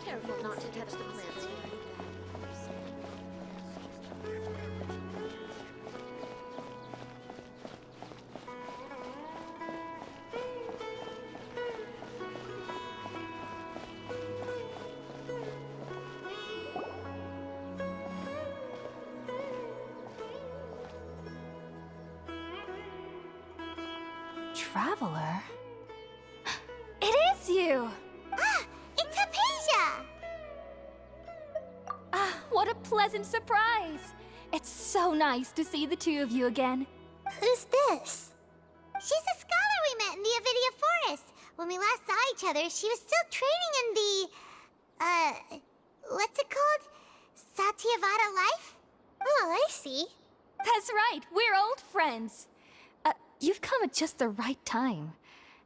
careful not to touch the plants here. Traveler? It is you! Ah, it's Hypatia! Ah, what a pleasant surprise! It's so nice to see the two of you again. Who's this? She's a scholar we met in the Avidia Forest. When we last saw each other, she was still training in the... what's it called? Satyavada life? Oh, I see. That's right, we're old friends. You've come at just the right time.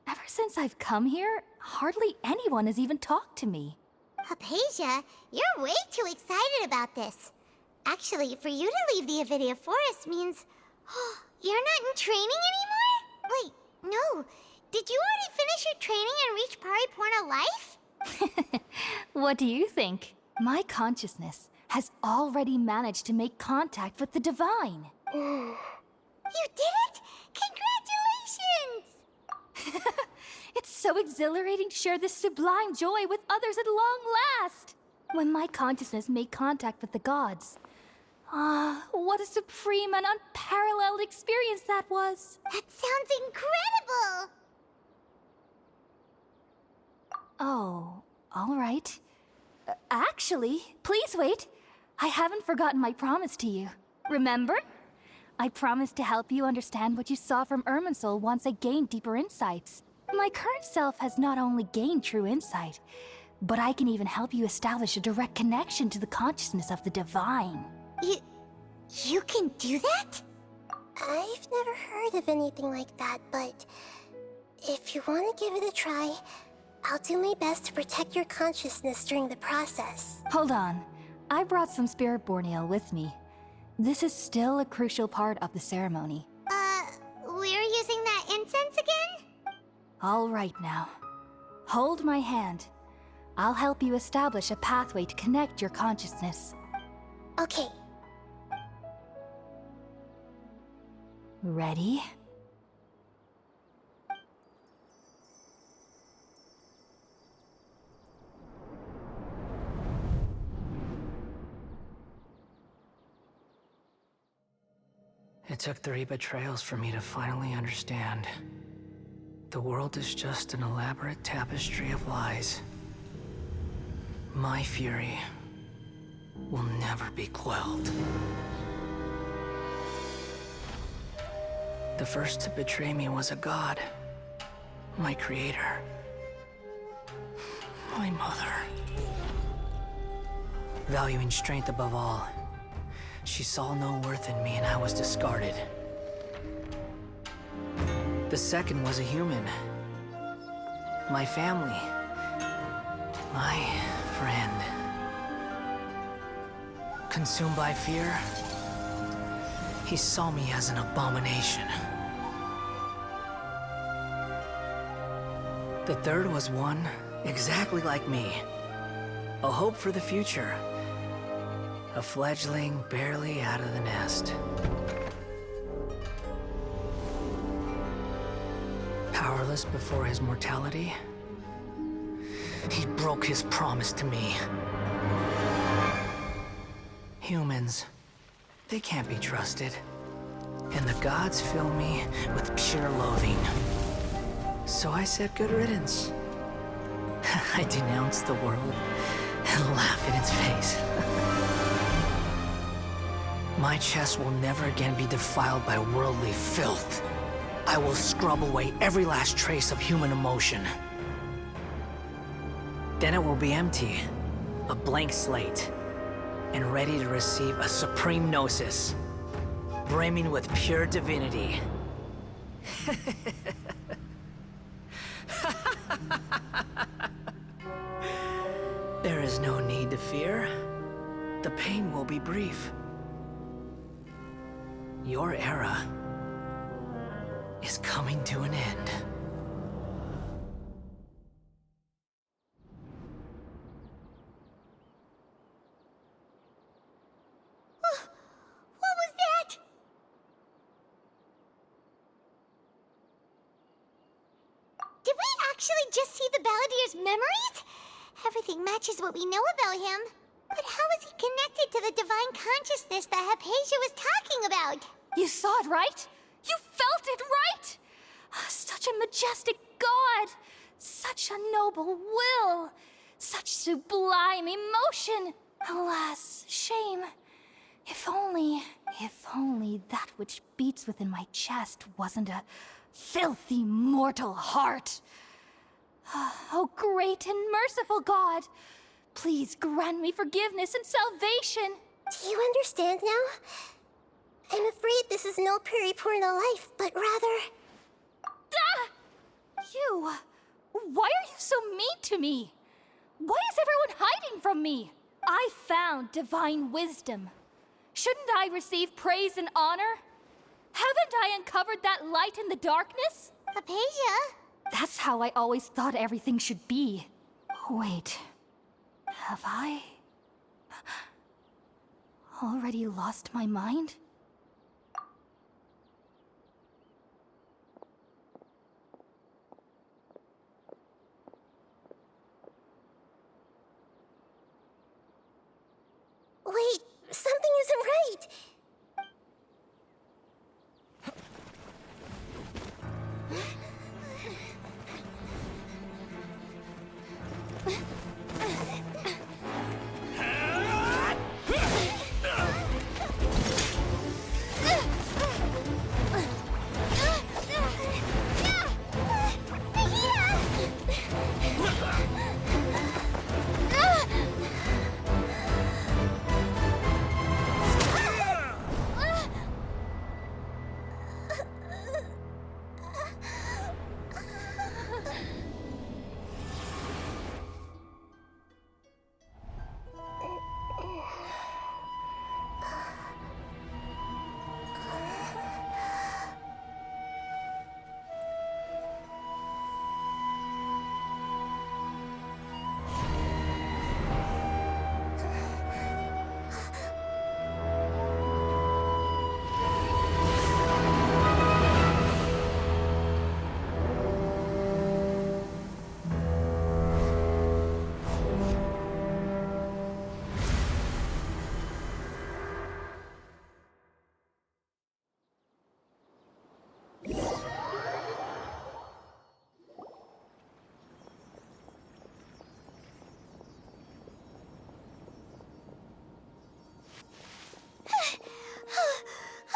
Ever since I've come here, hardly anyone has even talked to me. Hypatia, you're way too excited about this. Actually, for you to leave the Avidia Forest means... you're not in training anymore? Wait, no. Did you already finish your training and reach Paripoorna life? What do you think? My consciousness has already managed to make contact with the divine. You did it? Congratulations! It's so exhilarating to share this sublime joy with others at long last! When my consciousness made contact with the gods. Ah, what a supreme and unparalleled experience that was! That sounds incredible! Oh, all right. Actually, please wait. I haven't forgotten my promise to you. Remember? I promised to help you understand what you saw from Irminsul once I gained deeper insights. My current self has not only gained true insight, but I can even help you establish a direct connection to the consciousness of the divine. You can do that? I've never heard of anything like that, but if you want to give it a try, I'll do my best to protect your consciousness during the process. Hold on. I brought some spirit borneal with me. This is still a crucial part of the ceremony. We're using that incense again? All right now. Hold my hand. I'll help you establish a pathway to connect your consciousness. Okay. Ready? It took 3 betrayals for me to finally understand. The world is just an elaborate tapestry of lies. My fury will never be quelled. The first to betray me was a god. My creator. My mother. Valuing strength above all, she saw no worth in me and I was discarded. The second was a human. My family. My friend. Consumed by fear, he saw me as an abomination. The third was one exactly like me. A hope for the future. A fledgling barely out of the nest. Powerless before his mortality, he broke his promise to me. Humans, they can't be trusted. And the gods fill me with pure loathing. So I said good riddance. I denounced the world and laugh in its face. My chest will never again be defiled by worldly filth. I will scrub away every last trace of human emotion. Then it will be empty, a blank slate, and ready to receive a supreme gnosis, brimming with pure divinity. There is no need to fear. The pain will be brief. Your era is coming to an end. actually just see the Balladier's memories? Everything matches what we know about him. But how is he connected to the divine consciousness that Hypatia was talking about? You saw it, right? You felt it, right? Such a majestic god! Such a noble will! Such sublime emotion! Alas, shame. If only that which beats within my chest wasn't a filthy mortal heart. Oh, great and merciful God! Please grant me forgiveness and salvation! Do you understand now? I'm afraid this is no Periporno life, but rather... You... Why are you so mean to me? Why is everyone hiding from me? I found divine wisdom. Shouldn't I receive praise and honor? Haven't I uncovered that light in the darkness? Hypatia? That's how I always thought everything should be. Wait... Have I... already lost my mind? Wait, something isn't right.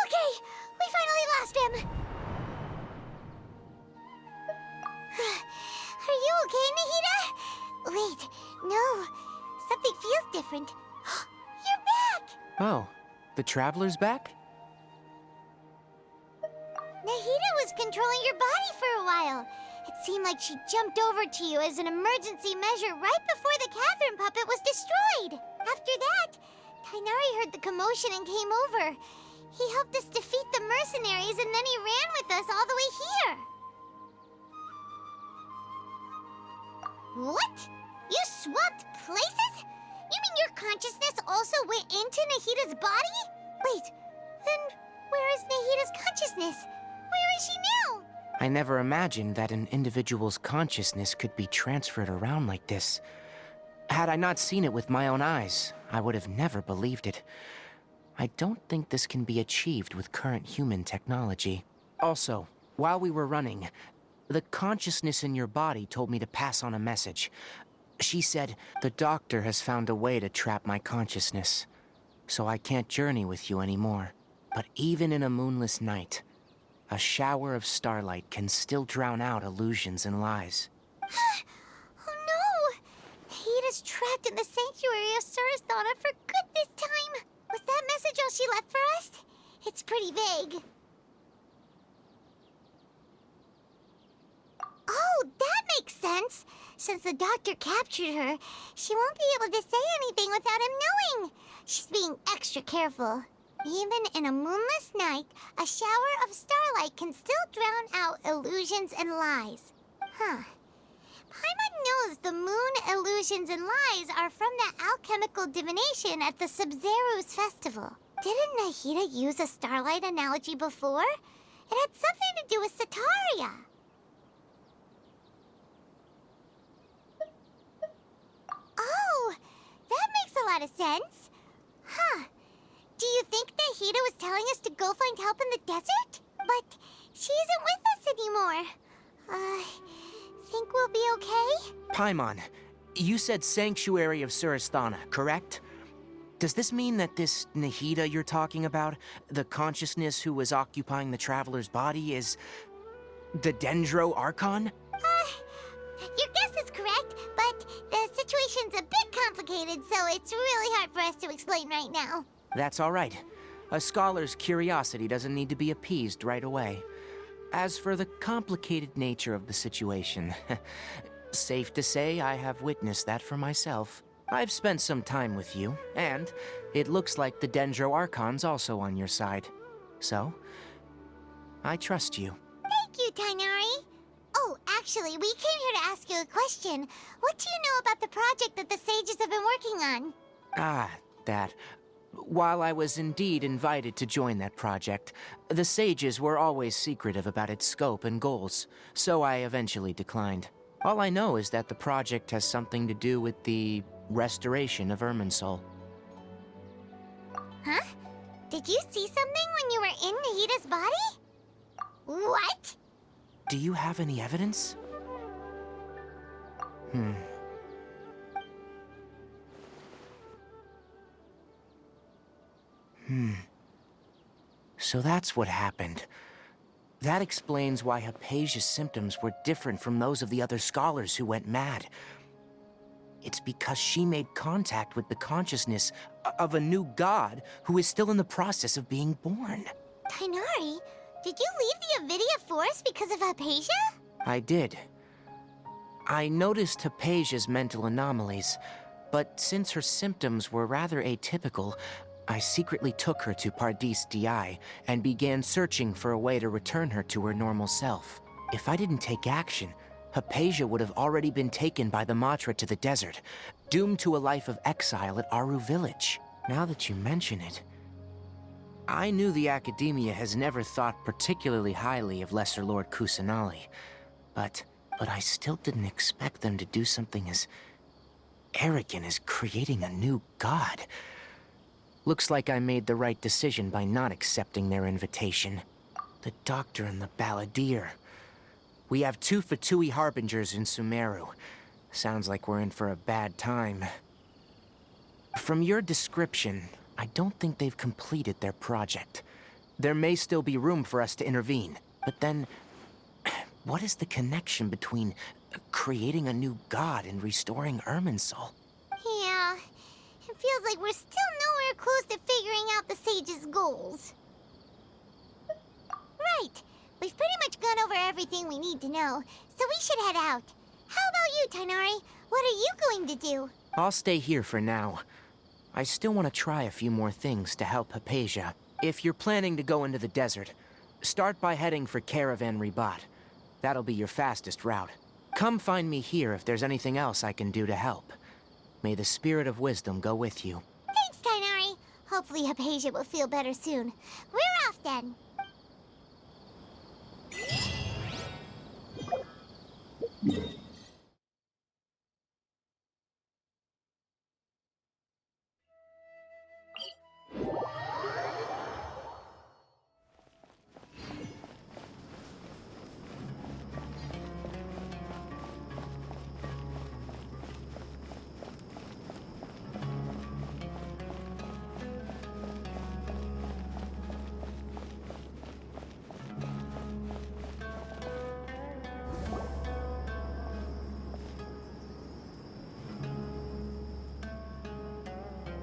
Okay, we finally lost him. Are you okay, Nahida? Wait, no. Something feels different. You're back! Oh, the Traveler's back? Nahida was controlling your body for a while. It seemed like she jumped over to you as an emergency measure right before the Catherine puppet was destroyed. After that, Kainari heard the commotion and came over. He helped us defeat the mercenaries and then he ran with us all the way here. What? You swapped places? You mean your consciousness also went into Nahida's body? Wait, then where is Nahida's consciousness? Where is she now? I never imagined that an individual's consciousness could be transferred around like this. Had I not seen it with my own eyes, I would have never believed it. I don't think this can be achieved with current human technology. Also, while we were running, the consciousness in your body told me to pass on a message. She said, the doctor has found a way to trap my consciousness, so I can't journey with you anymore. But even in a moonless night, a shower of starlight can still drown out illusions and lies. Oh no! Nahida's trapped in the sanctuary of Surazthana for good this time. Was that message all she left for us? It's pretty vague. Oh, that makes sense. Since the doctor captured her, she won't be able to say anything without him knowing. She's being extra careful. Even in a moonless night, a shower of starlight can still drown out illusions and lies. Huh. Paimon knows the moon illusions and lies are from the alchemical divination at the Sub-Zero's festival. Didn't Nahida use a starlight analogy before? It had something to do with Sataria. sense. Huh. Do you think Nahida was telling us to go find help in the desert? But she isn't with us anymore. Think we'll be okay? Paimon, you said Sanctuary of Surasthana, correct? Does this mean that this Nahida you're talking about, the consciousness who was occupying the Traveler's body, is the Dendro Archon? Your guess is correct, but the situation's a bit complicated, so it's really hard for us to explain right now. That's all right. A scholar's curiosity doesn't need to be appeased right away. As for the complicated nature of the situation, safe to say I have witnessed that for myself. I've spent some time with you, and it looks like the Dendro Archon's also on your side. So, I trust you. Thank you, Tainari. Oh, actually, we came here to ask you a question. What do you know about the project that the sages have been working on? That. While I was indeed invited to join that project, the sages were always secretive about its scope and goals, so I eventually declined. All I know is that the project has something to do with the restoration of Irminsul. Huh? Did you see something when you were in Nahida's body? What? Do you have any evidence? So that's what happened. That explains why Hypatia's symptoms were different from those of the other scholars who went mad. It's because she made contact with the consciousness of a new god who is still in the process of being born. Tainari, did you leave the Avidia Forest because of Hypatia? I did. I noticed Hypatia's mental anomalies, but since her symptoms were rather atypical, I secretly took her to Pardis Di and began searching for a way to return her to her normal self. If I didn't take action, Hypatia would have already been taken by the Matra to the desert, doomed to a life of exile at Aru Village. Now that you mention it, I knew the Academia has never thought particularly highly of Lesser Lord Kusanali, but I still didn't expect them to do something as arrogant as creating a new god. Looks like I made the right decision by not accepting their invitation. The Doctor and the Balladeer. We have 2 Fatui Harbingers in Sumeru. Sounds like we're in for a bad time. From your description, I don't think they've completed their project. There may still be room for us to intervene. But then, what is the connection between creating a new god and restoring Irminsul? Yeah, it feels like we're still nowhere close to figuring out the sage's goals. Right. We've pretty much gone over everything we need to know, so we should head out. How about you, Tainari? What are you going to do? I'll stay here for now. I still want to try a few more things to help Hypatia. If you're planning to go into the desert, start by heading for Caravan Ribat. That'll be your fastest route. Come find me here if there's anything else I can do to help. May the spirit of wisdom go with you. Thanks, Tainari. Hopefully Hypatia will feel better soon. We're off then.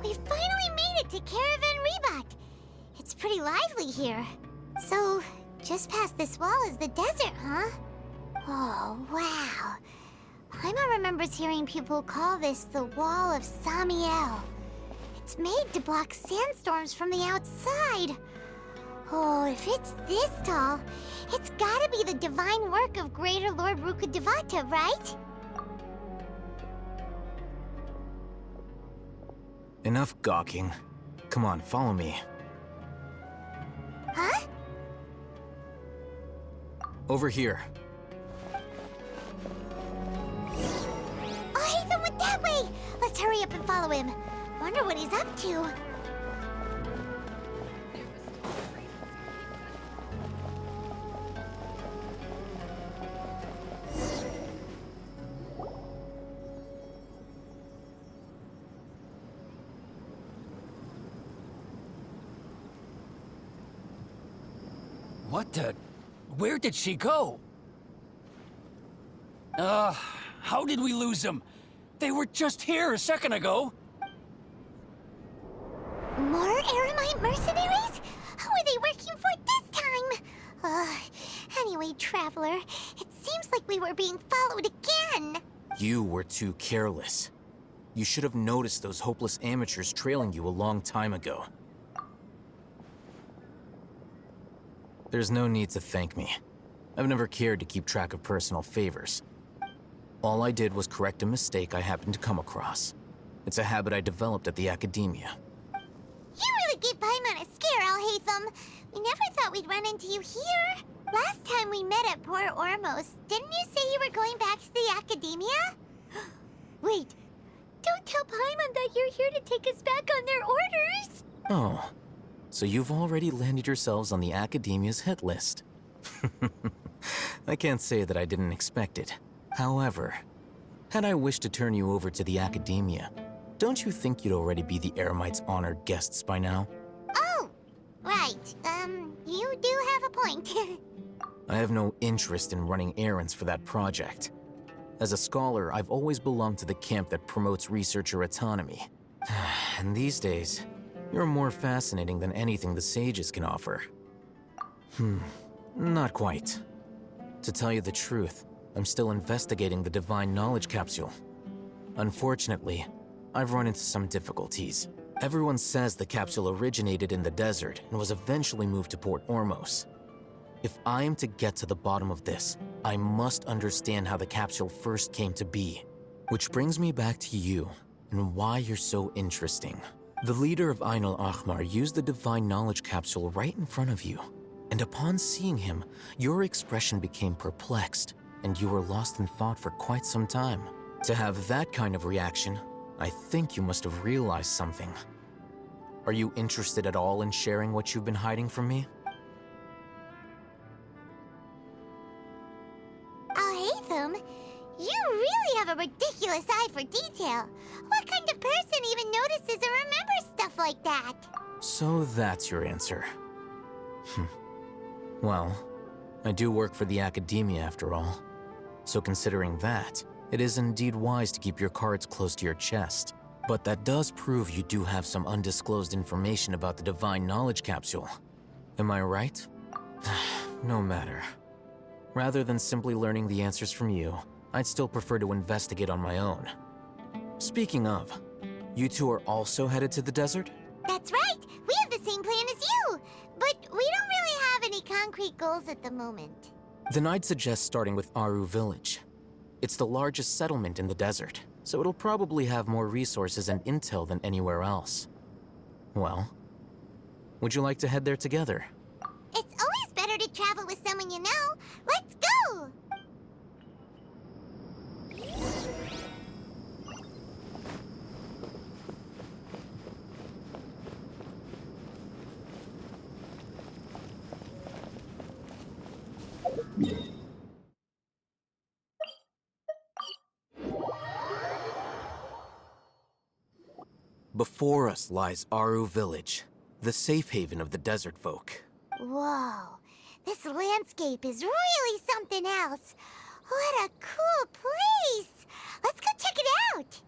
We finally made it to Caravan Ribat. It's pretty lively here. So, just past this wall is the desert, huh? Oh, wow. Paimon remembers hearing people call this the Wall of Samiel. It's made to block sandstorms from the outside. Oh, if it's this tall, it's gotta be the divine work of Greater Lord Rukkhadevata, right? Enough gawking. Come on, follow me. Huh? Over here. Oh, Ethan went that way! Let's hurry up and follow him. Wonder what he's up to. What the? Where did she go? How did we lose them? They were just here a second ago. More Eremite mercenaries? Who are they working for this time? Anyway, Traveler, it seems like we were being followed again. You were too careless. You should have noticed those hopeless amateurs trailing you a long time ago. There's no need to thank me. I've never cared to keep track of personal favors. All I did was correct a mistake I happened to come across. It's a habit I developed at the Academia. You really gave Paimon a scare, Alhaitham. We never thought we'd run into you here. Last time we met at Port Ormos, didn't you say you were going back to the Academia? Wait, don't tell Paimon that you're here to take us back on their orders! Oh, so you've already landed yourselves on the Academia's hit list. I can't say that I didn't expect it. However, had I wished to turn you over to the Academia, don't you think you'd already be the Eremites' honored guests by now? Oh, right. You do have a point. I have no interest in running errands for that project. As a scholar, I've always belonged to the camp that promotes researcher autonomy. And these days, you're more fascinating than anything the sages can offer. Not quite. To tell you the truth, I'm still investigating the Divine Knowledge Capsule. Unfortunately, I've run into some difficulties. Everyone says the capsule originated in the desert and was eventually moved to Port Ormos. If I am to get to the bottom of this, I must understand how the capsule first came to be. Which brings me back to you and why you're so interesting. The leader of Ain al-Ahmar used the Divine Knowledge Capsule right in front of you. And upon seeing him, your expression became perplexed, and you were lost in thought for quite some time. To have that kind of reaction, I think you must have realized something. Are you interested at all in sharing what you've been hiding from me? Alhaitham, you really have a ridiculous eye for detail. What kind of person even notices or remembers stuff like that? So that's your answer. Well, I do work for the Academia after all. So considering that, it is indeed wise to keep your cards close to your chest. But that does prove you do have some undisclosed information about the Divine Knowledge Capsule. Am I right? No matter. Rather than simply learning the answers from you, I'd still prefer to investigate on my own. Speaking of, you two are also headed to the desert? That's right! We have the same plan as you! But we don't really have any concrete goals at the moment. Then I'd suggest starting with Aru Village. It's the largest settlement in the desert, so it'll probably have more resources and intel than anywhere else. Well, would you like to head there together? It's always better to travel with someone you know. Let's go! Before us lies Aru Village, the safe haven of the desert folk. Whoa, this landscape is really something else. What a cool place! Let's go check it out!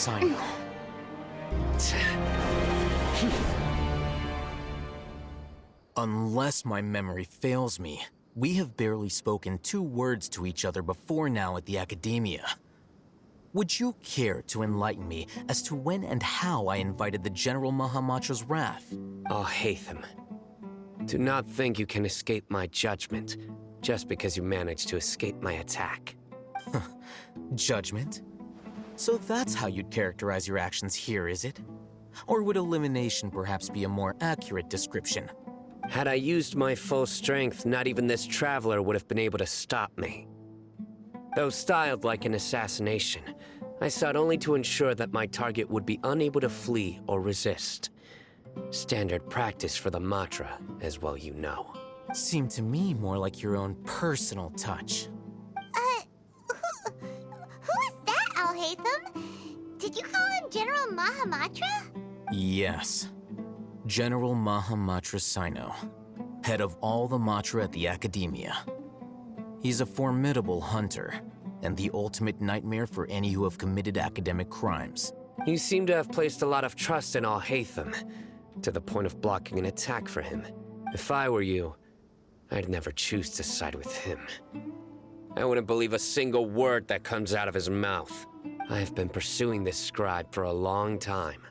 Sino. Unless my memory fails me, we have barely spoken 2 words to each other before now at the Academia. Would you care to enlighten me as to when and how I invited the General Mahamatra's wrath? Alhaitham, do not think you can escape my judgment just because you managed to escape my attack. Judgment? So that's how you'd characterize your actions here, is it? Or would elimination perhaps be a more accurate description? Had I used my full strength, not even this traveler would have been able to stop me. Though styled like an assassination, I sought only to ensure that my target would be unable to flee or resist. Standard practice for the Matra, as well you know. Seemed to me more like your own personal touch. Who is that, Alhaitham? Did you call him General Mahamatra? Yes. General Mahamatra Sino, head of all the Matra at the Academia. He's a formidable hunter, and the ultimate nightmare for any who have committed academic crimes. You seem to have placed a lot of trust in Alhaitham, to the point of blocking an attack for him. If I were you, I'd never choose to side with him. I wouldn't believe a single word that comes out of his mouth. I have been pursuing this scribe for a long time.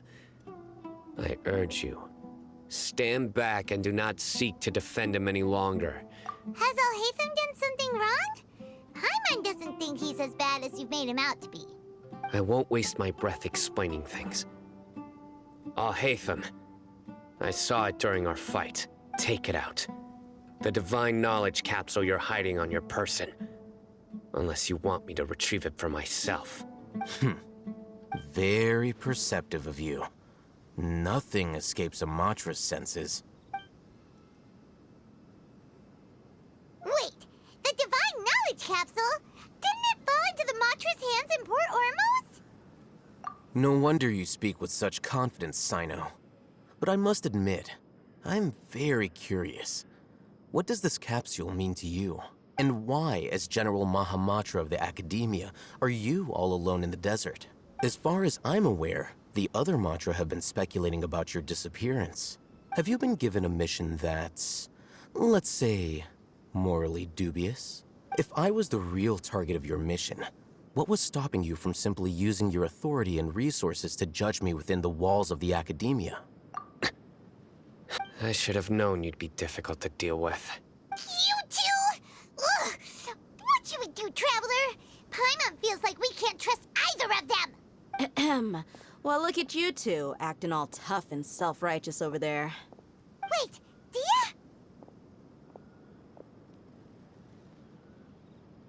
I urge you, stand back and do not seek to defend him any longer. Has Alhaitham done something wrong? Paimon doesn't think he's as bad as you've made him out to be. I won't waste my breath explaining things. Alhaitham, I saw it during our fight. Take it out. The divine knowledge capsule you're hiding on your person. Unless you want me to retrieve it for myself. Very perceptive of you. Nothing escapes a Matra's senses. Wait, the divine knowledge capsule? Didn't it fall into the Matra's hands in Port Ormos? No wonder you speak with such confidence, Sino. But I must admit, I'm very curious. What does this capsule mean to you? And why, as General Mahamatra of the Academia, are you all alone in the desert? As far as I'm aware, the other Matra have been speculating about your disappearance. Have you been given a mission that's, let's say, morally dubious? If I was the real target of your mission, what was stopping you from simply using your authority and resources to judge me within the walls of the Academia? I should have known you'd be difficult to deal with. You two? Ugh! What you would do, Traveler? Paimon feels like we can't trust either of them! Ahem. Well, look at you two, acting all tough and self-righteous over there. Wait, Dia?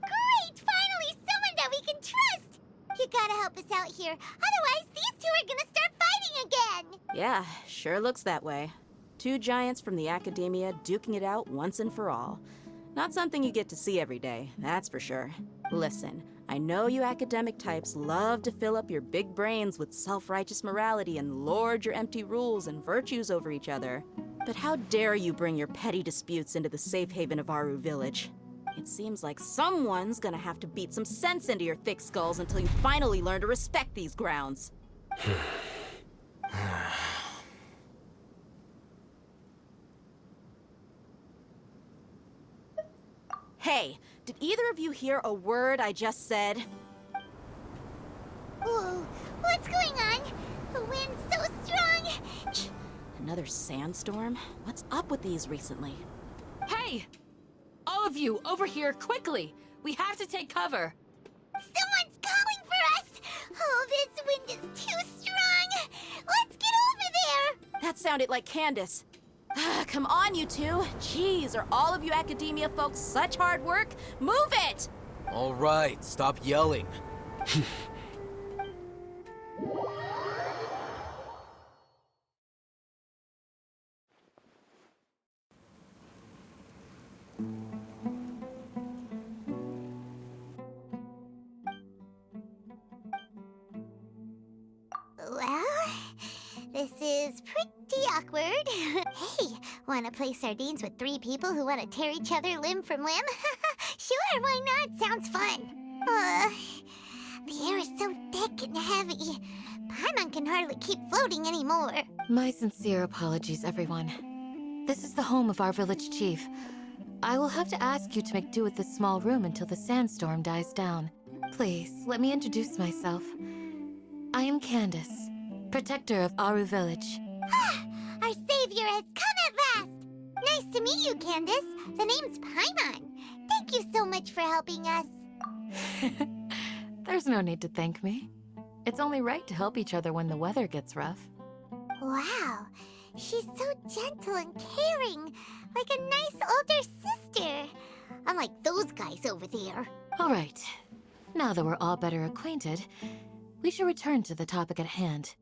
Great! Finally, someone that we can trust! You gotta help us out here, otherwise these two are gonna start fighting again! Yeah, sure looks that way. 2 giants from the Academia duking it out once and for all. Not something you get to see every day, that's for sure. Listen, I know you academic types love to fill up your big brains with self-righteous morality and lord your empty rules and virtues over each other. But how dare you bring your petty disputes into the safe haven of Aru Village? It seems like someone's gonna have to beat some sense into your thick skulls until you finally learn to respect these grounds. Hey, did either of you hear a word I just said? Whoa, what's going on? The wind's so strong! Another sandstorm? What's up with these recently? Hey! All of you, over here, quickly! We have to take cover! Someone's calling for us! Oh, this wind is too strong! Let's get over there! That sounded like Candace. Come on, you two. Jeez, are all of you academia folks such hard work? Move it! All right, stop yelling. Well, this is pretty awkward. Hey, wanna play sardines with 3 people who wanna tear each other limb from limb? Sure, why not? Sounds fun. The air is so thick and heavy. Paimon can hardly keep floating anymore. My sincere apologies, everyone. This is the home of our village chief. I will have to ask you to make do with this small room until the sandstorm dies down. Please, let me introduce myself. I am Candace, protector of Aru Village. Our savior has come at last! Nice to meet you, Candace. The name's Paimon. Thank you so much for helping us. There's no need to thank me. It's only right to help each other when the weather gets rough. Wow, she's so gentle and caring, like a nice older sister. Unlike those guys over there. All right, now that we're all better acquainted, we should return to the topic at hand.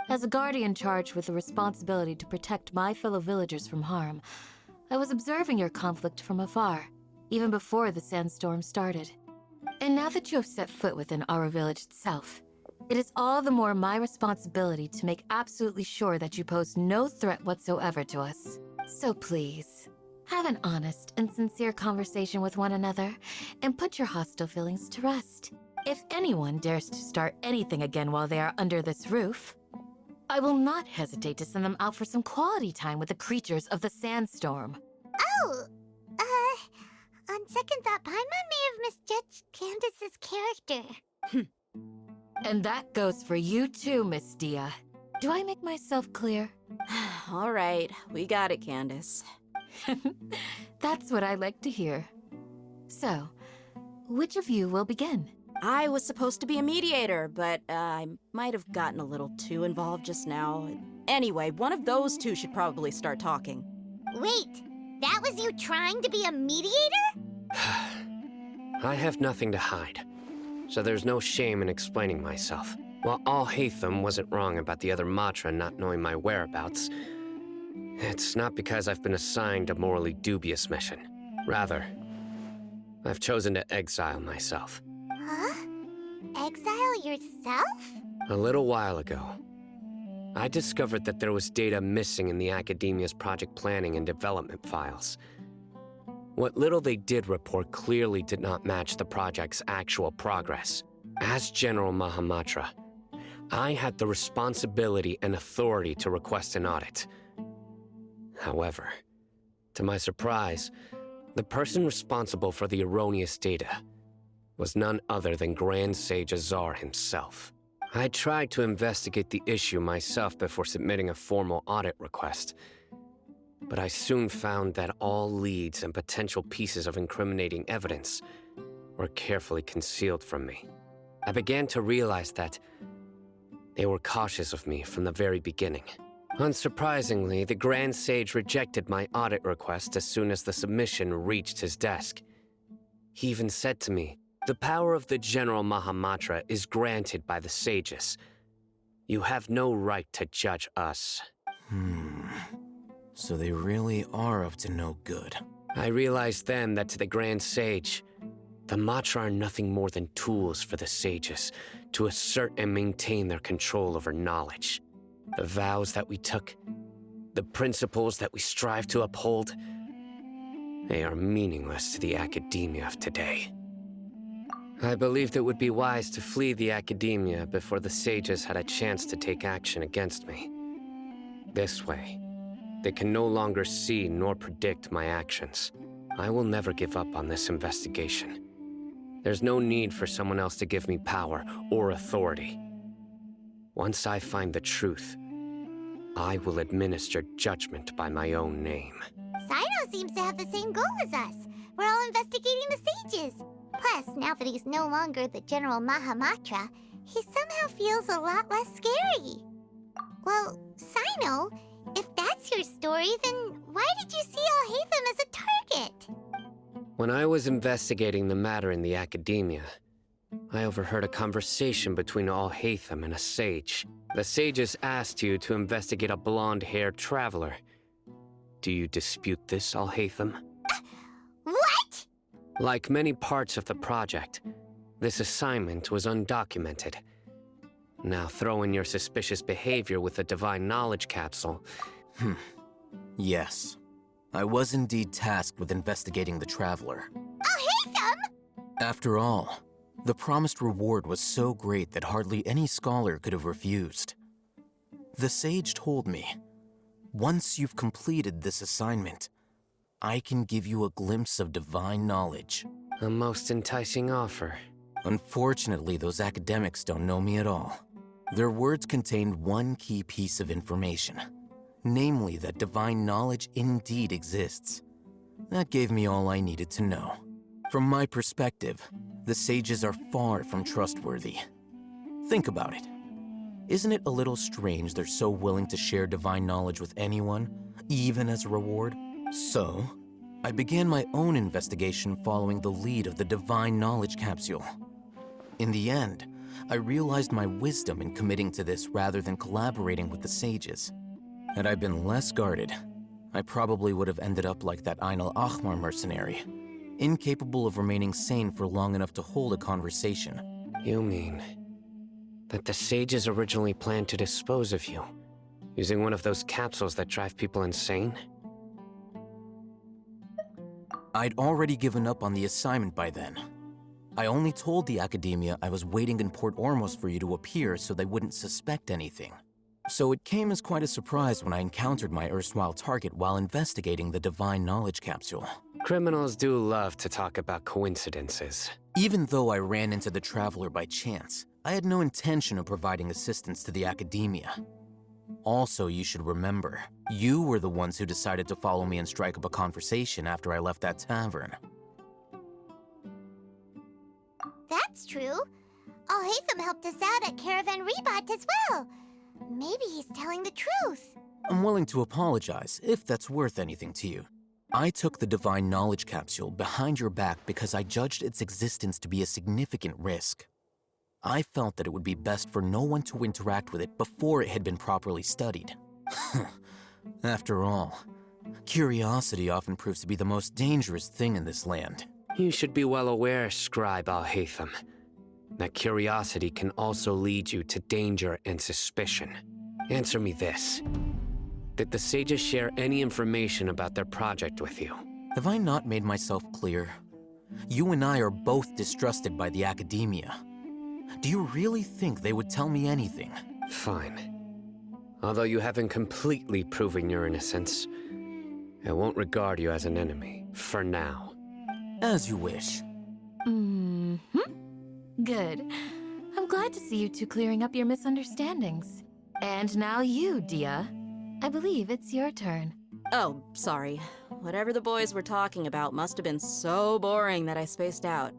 As a guardian charged with the responsibility to protect my fellow villagers from harm, I was observing your conflict from afar, even before the sandstorm started. And now that you have set foot within our village itself, it is all the more my responsibility to make absolutely sure that you pose no threat whatsoever to us. So please, have an honest and sincere conversation with one another, and put your hostile feelings to rest. If anyone dares to start anything again while they are under this roof, I will not hesitate to send them out for some quality time with the creatures of the sandstorm. Oh, on second thought, Paimon may have misjudged Candace's character. And that goes for you too, Miss Dia. Do I make myself clear? All right, we got it, Candace. That's what I like to hear. So, which of you will begin? I was supposed to be a mediator, but I might have gotten a little too involved just now. Anyway, one of those two should probably start talking. Wait, that was you trying to be a mediator? I have nothing to hide, so there's no shame in explaining myself. While Alhaitham wasn't wrong about the other Matra not knowing my whereabouts, it's not because I've been assigned a morally dubious mission. Rather, I've chosen to exile myself. Huh? Exile yourself? A little while ago, I discovered that there was data missing in the Academia's project planning and development files. What little they did report clearly did not match the project's actual progress. As General Mahamatra, I had the responsibility and authority to request an audit. However, to my surprise, the person responsible for the erroneous data was none other than Grand Sage Azar himself. I tried to investigate the issue myself before submitting a formal audit request, but I soon found that all leads and potential pieces of incriminating evidence were carefully concealed from me. I began to realize that they were cautious of me from the very beginning. Unsurprisingly, the Grand Sage rejected my audit request as soon as the submission reached his desk. He even said to me, "The power of the General Mahamatra is granted by the sages. You have no right to judge us." So they really are up to no good. I realized then that to the Grand Sage, the Matra are nothing more than tools for the sages to assert and maintain their control over knowledge. The vows that we took, the principles that we strive to uphold, they are meaningless to the academia of today. I believed it would be wise to flee the academia before the sages had a chance to take action against me. This way, they can no longer see nor predict my actions. I will never give up on this investigation. There's no need for someone else to give me power or authority. Once I find the truth, I will administer judgment by my own name. Sino seems to have the same goal as us. We're all investigating the sages. Plus, now that he's no longer the General Mahamatra, he somehow feels a lot less scary. Well, Sino, if that's your story, then why did you see Alhaitham as a target? When I was investigating the matter in the academia, I overheard a conversation between Alhaitham and a sage. The sages asked you to investigate a blonde-haired traveler. Do you dispute this, Alhaitham? What? Like many parts of the project, this assignment was undocumented. Now throw in your suspicious behavior with the Divine Knowledge Capsule. Yes. I was indeed tasked with investigating the Traveler. Alhaitham? After all, The promised reward was so great that hardly any scholar could have refused. The sage told me, once you've completed this assignment, I can give you a glimpse of divine knowledge. A most enticing offer. Unfortunately, those academics don't know me at all. Their words contained one key piece of information, namely that divine knowledge indeed exists. That gave me all I needed to know. From my perspective, the sages are far from trustworthy. Think about it. Isn't it a little strange they're so willing to share divine knowledge with anyone, even as a reward? So, I began my own investigation following the lead of the divine knowledge capsule. In the end, I realized my wisdom in committing to this rather than collaborating with the sages. Had I been less guarded, I probably would have ended up like that Ain al-Ahmar mercenary, incapable of remaining sane for long enough to hold a conversation. You mean that the sages originally planned to dispose of you, using one of those capsules that drive people insane? I'd already given up on the assignment by then. I only told the Academia I was waiting in Port Ormos for you to appear so they wouldn't suspect anything. So it came as quite a surprise when I encountered my erstwhile target while investigating the Divine Knowledge Capsule. Criminals do love to talk about coincidences. Even though I ran into the Traveler by chance, I had no intention of providing assistance to the Academia. Also, you should remember, you were the ones who decided to follow me and strike up a conversation after I left that tavern. That's true. Al-Haytham helped us out at Caravan Rebat as well. Maybe he's telling the truth. I'm willing to apologize, if that's worth anything to you. I took the Divine Knowledge Capsule behind your back because I judged its existence to be a significant risk. I felt that it would be best for no one to interact with it before it had been properly studied. After all, curiosity often proves to be the most dangerous thing in this land. You should be well aware, Scribe Al-Haytham, that curiosity can also lead you to danger and suspicion. Answer me this. Did the sages share any information about their project with you? Have I not made myself clear? You and I are both distrusted by the Academia. Do you really think they would tell me anything? Fine. Although you haven't completely proven your innocence, I won't regard you as an enemy, for now. As you wish. Good. I'm glad to see you two clearing up your misunderstandings. And now you, Dia. I believe it's your turn. Oh, sorry. Whatever the boys were talking about must have been so boring that I spaced out.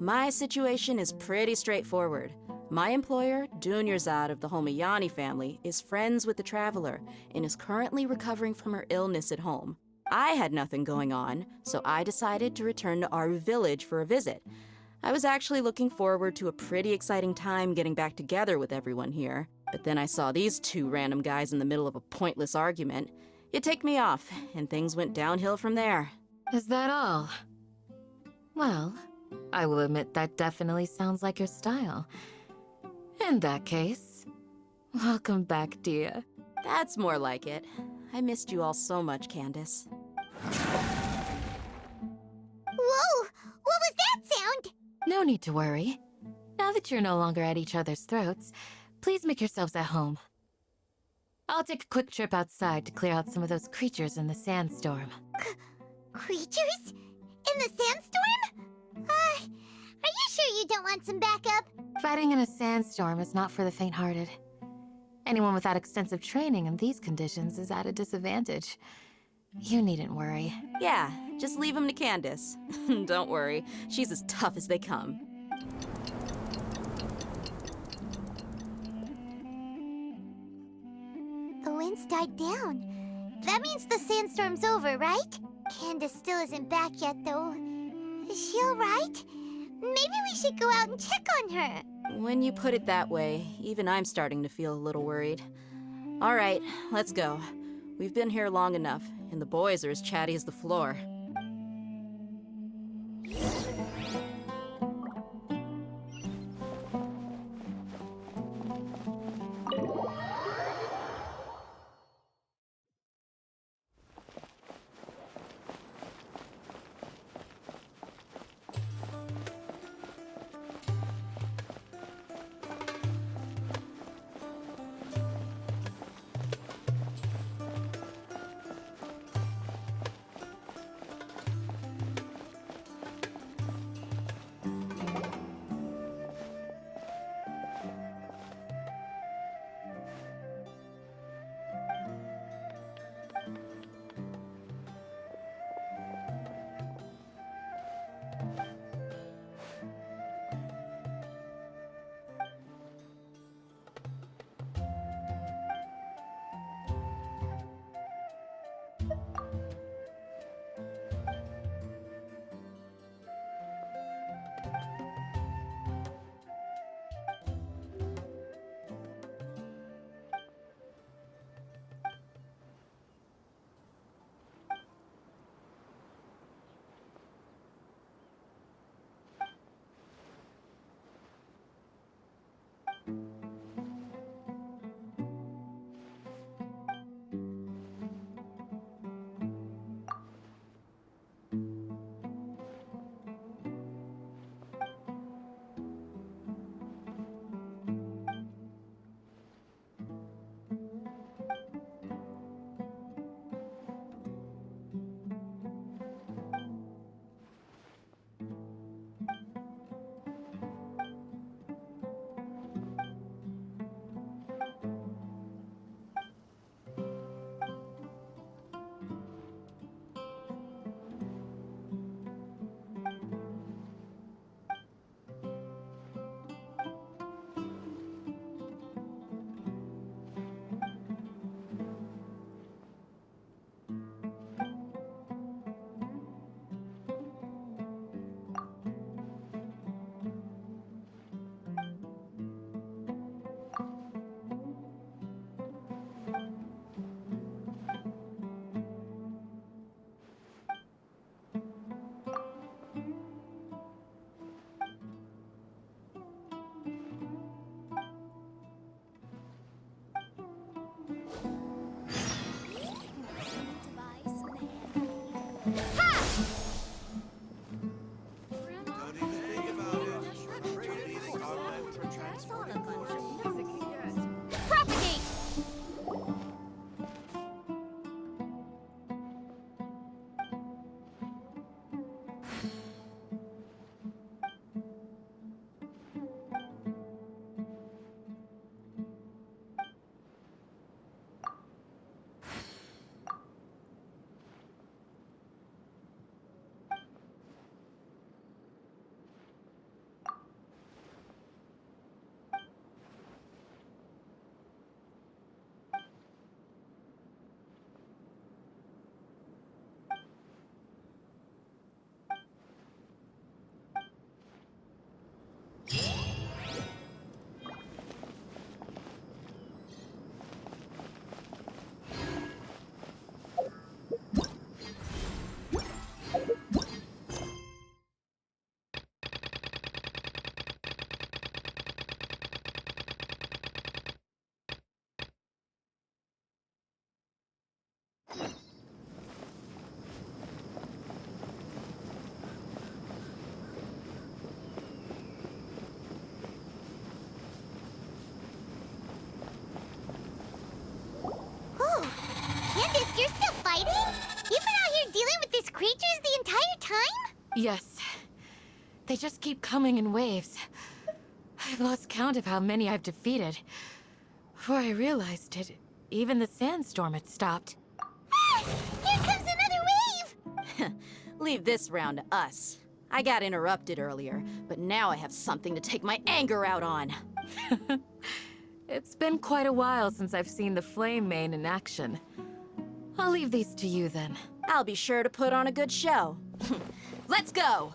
My situation is pretty straightforward. My employer, Dunyarzad of the Homayani family, is friends with the Traveler and is currently recovering from her illness at home. I had nothing going on, so I decided to return to Aru village for a visit. I was actually looking forward to a pretty exciting time getting back together with everyone here, but then I saw these two random guys in the middle of a pointless argument. It ticked me off, and things went downhill from there. Is that all? Well, I will admit that definitely sounds like your style. In that case, welcome back, Dia. That's more like it. I missed you all so much, Candace. Whoa! What was that sound? No need to worry. Now that you're no longer at each other's throats, please make yourselves at home. I'll take a quick trip outside to clear out some of those creatures in the sandstorm. Creatures? In the sandstorm? Are you sure you don't want some backup? Fighting in a sandstorm is not for the faint-hearted. Anyone without extensive training in these conditions is at a disadvantage. You needn't worry. Yeah, just leave him to Candace. Don't worry, she's as tough as they come. The wind's died down. That means the sandstorm's over, right? Candace still isn't back yet, though. Is she alright? Maybe we should go out and check on her. When you put it that way, even I'm starting to feel a little worried. All right, let's go. We've been here long enough, and the boys are as chatty as the floor. Propagate! Candace, you're still fighting? You've been out here dealing with these creatures the entire time? Yes. They just keep coming in waves. I've lost count of how many I've defeated. Before I realized it, even the sandstorm had stopped. Ah! Here comes another wave! Leave this round to us. I got interrupted earlier, but now I have something to take my anger out on. It's been quite a while since I've seen the Flame Mane in action. I'll leave these to you then. I'll be sure to put on a good show. Let's go!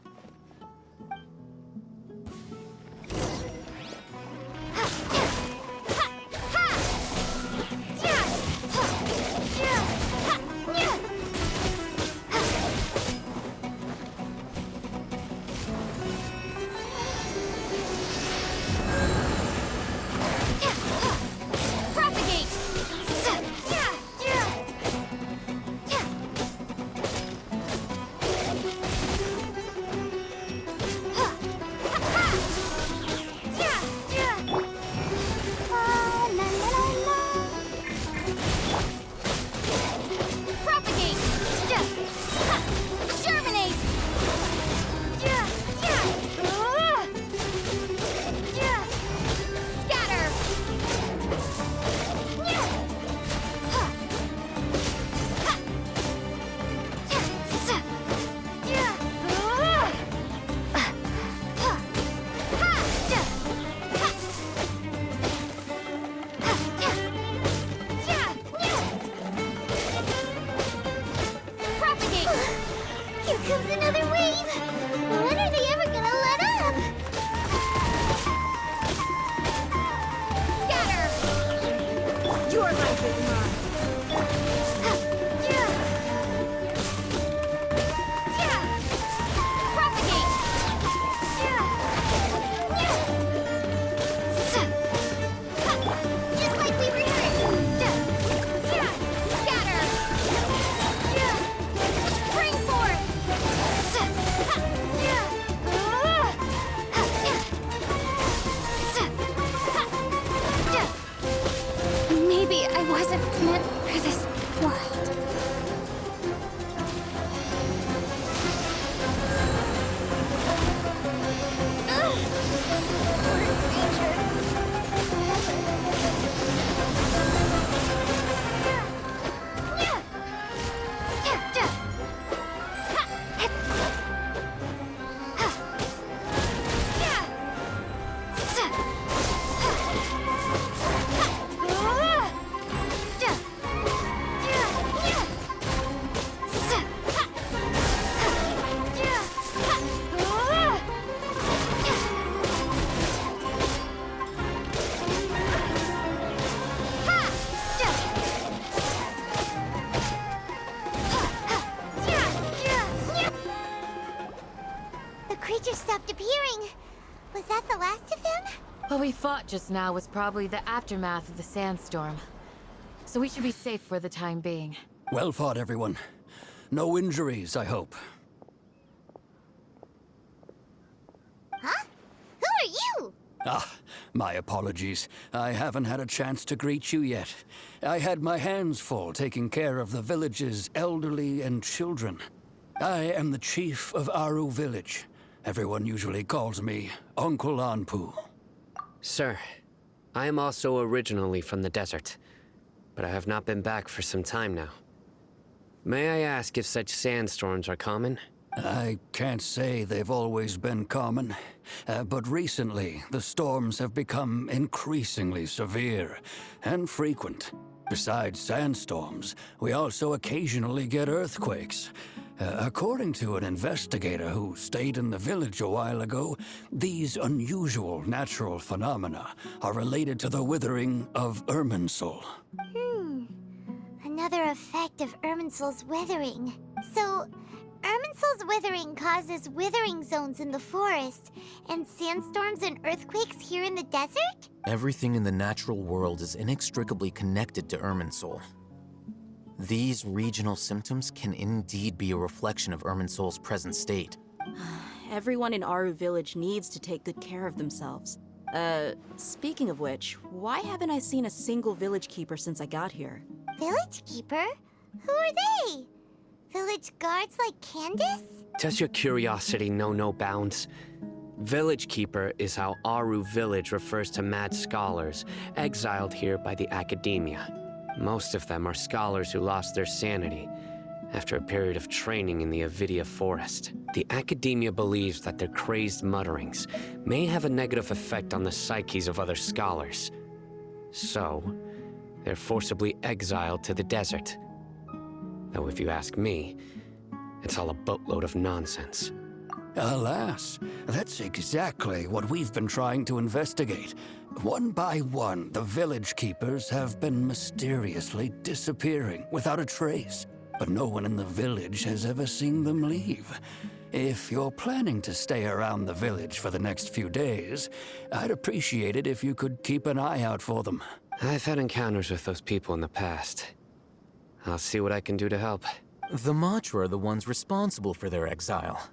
villagers stopped appearing. Was that the last of them? What we fought just now was probably the aftermath of the sandstorm. So we should be safe for the time being. Well fought, everyone. No injuries, I hope. Huh? Who are you? Ah, my apologies. I haven't had a chance to greet you yet. I had my hands full taking care of the village's elderly and children. I am the chief of Aru Village. Everyone usually calls me Uncle Anpu. Sir, I am also originally from the desert, but I have not been back for some time now. May I ask if such sandstorms are common? I can't say they've always been common, but recently the storms have become increasingly severe and frequent. Besides sandstorms, we also occasionally get earthquakes. According to an investigator who stayed in the village a while ago, these unusual natural phenomena are related to the withering of Irminsul. Another effect of Irminsul's withering. So, Irminsul's withering causes withering zones in the forest, and sandstorms and earthquakes here in the desert? Everything in the natural world is inextricably connected to Irminsul. These regional symptoms can indeed be a reflection of Irminsul's present state. Everyone in Aru Village needs to take good care of themselves. Speaking of which, why haven't I seen a single village keeper since I got here? Village keeper? Who are they? Village guards like Candace? Does your curiosity know no bounds? Village Keeper is how Aru Village refers to mad scholars exiled here by the Academia. Most of them are scholars who lost their sanity after a period of training in the Avidia forest. The Academia believes that their crazed mutterings may have a negative effect on the psyches of other scholars. So, they're forcibly exiled to the desert. Though if you ask me, it's all a boatload of nonsense. Alas, that's exactly what we've been trying to investigate. One by one, the village keepers have been mysteriously disappearing without a trace, but no one in the village has ever seen them leave. If you're planning to stay around the village for the next few days, I'd appreciate it if you could keep an eye out for them. I've had encounters with those people in the past. I'll see what I can do to help. The Matra are the ones responsible for their exile.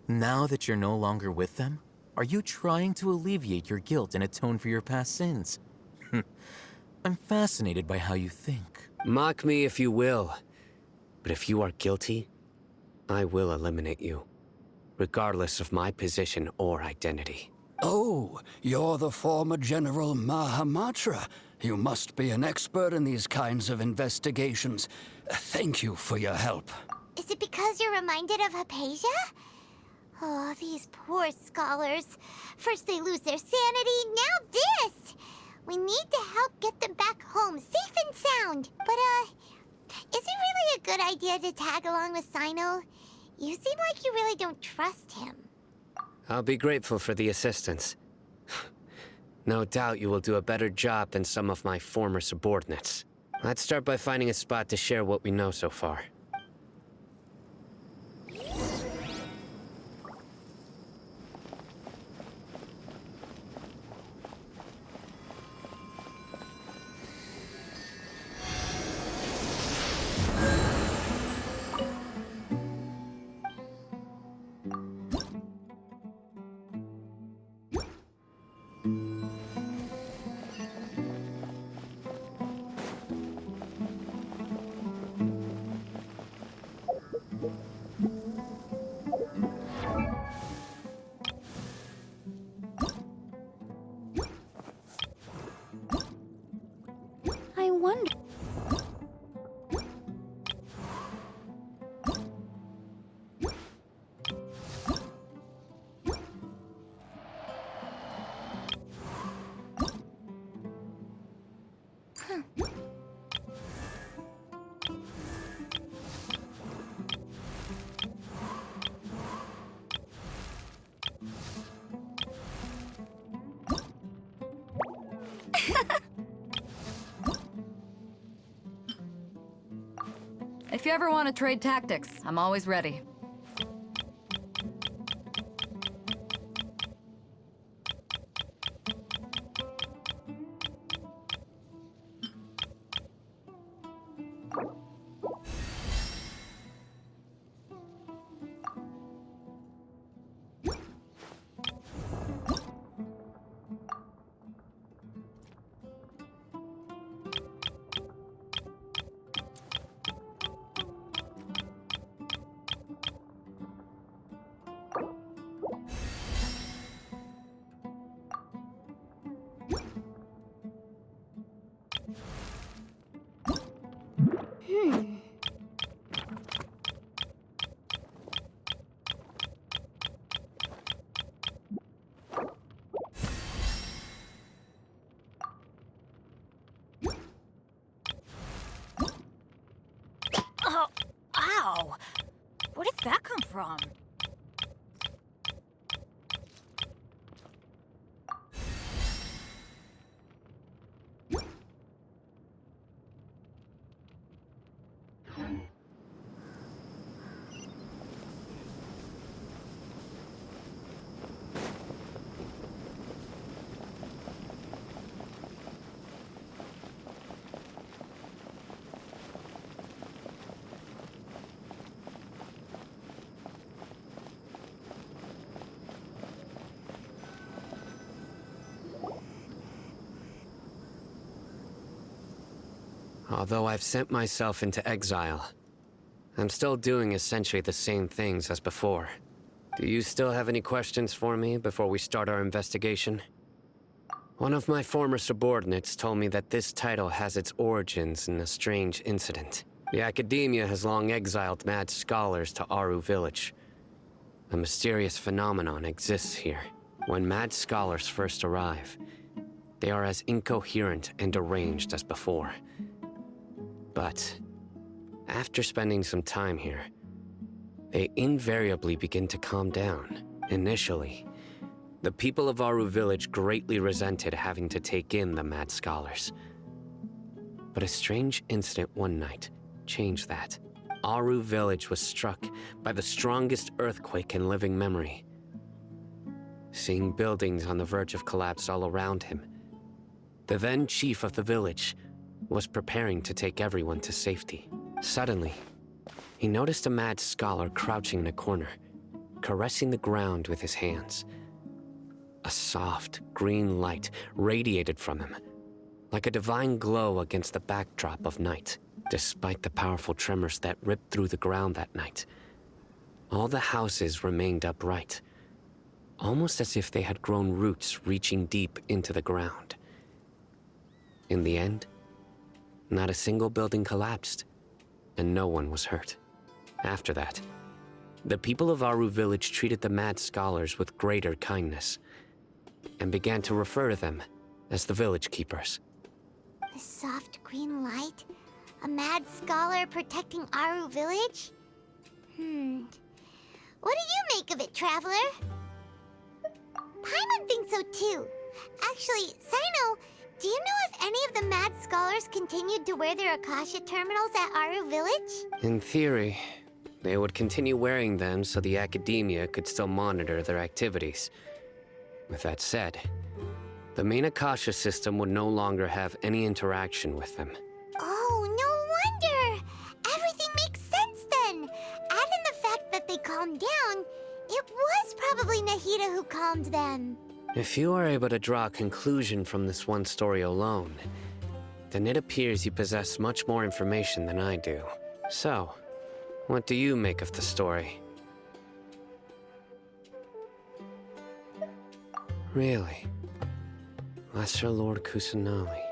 Now that you're no longer with them, are you trying to alleviate your guilt and atone for your past sins? I'm fascinated by how you think. Mock me if you will, but if you are guilty, I will eliminate you, regardless of my position or identity. Oh, you're the former General Mahamatra. You must be an expert in these kinds of investigations. Thank you for your help. Is it because you're reminded of Hypatia? Oh, these poor scholars. First they lose their sanity, now this! We need to help get them back home, safe and sound. But, is it really a good idea to tag along with Sino? You seem like you really don't trust him. I'll be grateful for the assistance. No doubt you will do a better job than some of my former subordinates. Let's start by finding a spot to share what we know so far. I wonder. If you ever want to trade tactics, I'm always ready. from? Although I've sent myself into exile, I'm still doing essentially the same things as before. Do you still have any questions for me before we start our investigation? One of my former subordinates told me that this title has its origins in a strange incident. The Academia has long exiled mad scholars to Aru Village. A mysterious phenomenon exists here. When mad scholars first arrive, they are as incoherent and deranged as before. But after spending some time here, they invariably begin to calm down. Initially, the people of Aru Village greatly resented having to take in the mad scholars. But a strange incident one night changed that. Aru Village was struck by the strongest earthquake in living memory. Seeing buildings on the verge of collapse all around him, the then chief of the village was preparing to take everyone to safety. Suddenly, he noticed a mad scholar crouching in a corner, caressing the ground with his hands. A soft, green light radiated from him, like a divine glow against the backdrop of night. Despite the powerful tremors that ripped through the ground that night, all the houses remained upright, almost as if they had grown roots reaching deep into the ground. In the end, not a single building collapsed, and no one was hurt. After that, the people of Aru Village treated the mad scholars with greater kindness, and began to refer to them as the village keepers. The soft green light? A mad scholar protecting Aru Village? What do you make of it, Traveler? Paimon thinks so too. Actually, Sino, do you know if any of the mad scholars continued to wear their Akasha terminals at Aru Village? In theory, they would continue wearing them so the Academia could still monitor their activities. With that said, the main Akasha system would no longer have any interaction with them. Oh, no wonder! Everything makes sense then! Add in the fact that they calmed down, it was probably Nahida who calmed them. If you are able to draw a conclusion from this one story alone, then it appears you possess much more information than I do. So, what do you make of the story? Really? Lesser Lord Kusanali.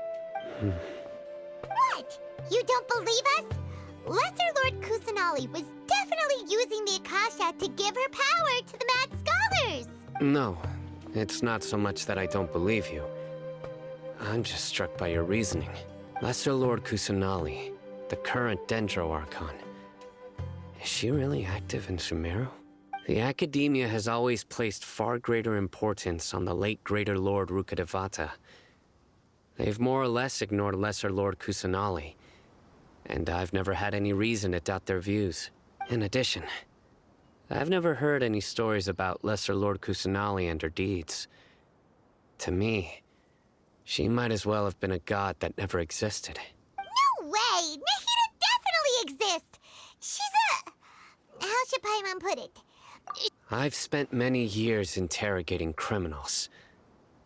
What? You don't believe us? Lesser Lord Kusanali was definitely using the Akasha to give her power to the mad scholars! No, it's not so much that I don't believe you. I'm just struck by your reasoning. Lesser Lord Kusanali, the current Dendro Archon. Is she really active in Sumeru? The Academia has always placed far greater importance on the late Greater Lord Rukkhadevata. They've more or less ignored Lesser Lord Kusanali, and I've never had any reason to doubt their views. In addition, I've never heard any stories about Lesser Lord Kusanali and her deeds. To me, she might as well have been a god that never existed. No way! Nahida definitely exists! She's a... how should Paimon put it? I've spent many years interrogating criminals,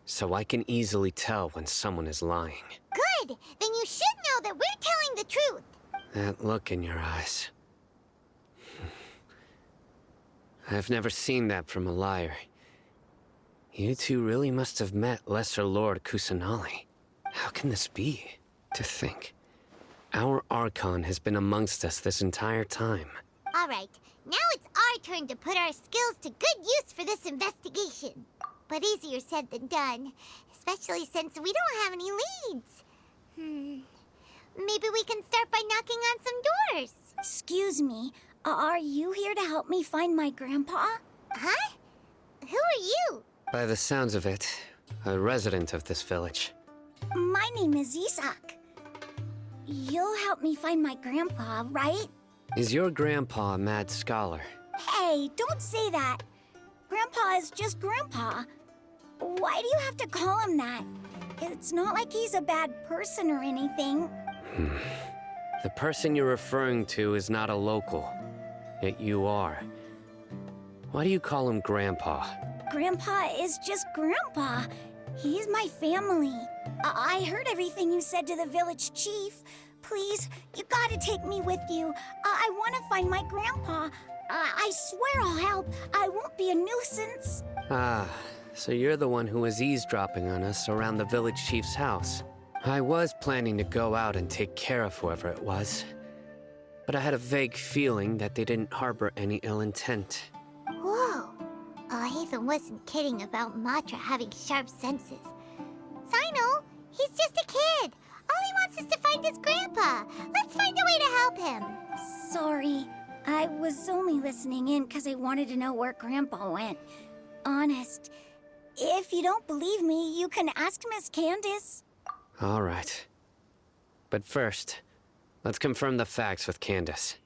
so I can easily tell when someone is lying. Good! Then you should know that we're telling the truth! That look in your eyes. I've never seen that from a liar. You two really must have met Lesser Lord Kusanali. How can this be? To think, our Archon has been amongst us this entire time. Alright, now it's our turn to put our skills to good use for this investigation. But easier said than done, especially since we don't have any leads. Maybe we can start by knocking on some doors. Excuse me, Are you here to help me find my grandpa? Huh? Who are you? By the sounds of it, a resident of this village. My name is Isak. You'll help me find my grandpa, right? Is your grandpa a mad scholar? Hey, don't say that. Grandpa is just Grandpa. Why do you have to call him that? It's not like he's a bad person or anything. The person you're referring to is not a local, yet you are. Why do you call him Grandpa? Grandpa is just Grandpa. He's my family. I heard everything you said to the village chief. Please, you gotta take me with you. I want to find my grandpa. I swear I'll help. I won't be a nuisance. Ah, so you're the one who was eavesdropping on us around the village chief's house. I was planning to go out and take care of whoever it was, but I had a vague feeling that they didn't harbor any ill intent. Whoa. Hatham wasn't kidding about Matra having sharp senses. Sino, he's just a kid. All he wants is to find his grandpa. Let's find a way to help him. Sorry. I was only listening in because I wanted to know where Grandpa went. Honest. If you don't believe me, you can ask Miss Candace. All right. But first, let's confirm the facts with Candace.